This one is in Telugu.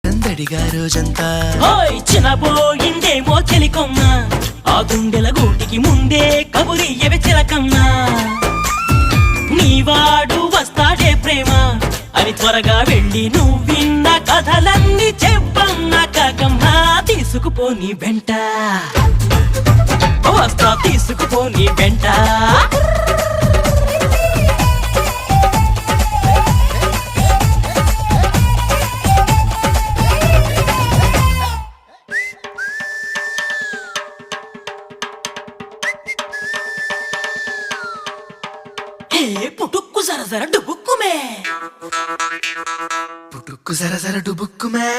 సందడిగా రోజంతా చిన్నబోయిందేమో చెలికొమ్మ ఆ గుండెల గూటికి ముందే కబురియవే చిలకన్నా నీవాడు వస్తాడే ప్రేమ అని త్వరగా వెళ్ళి నువ్వు విన్న కథలన్నీ చెప్పన్నా కాకమ్మా తీసుకుపోని వెంట వస్తా తీసుకుపోని వెంట పుటుక్కు జర డుబుక్కుమే పుట్టుక్కు జర జర డుబుక్కుమే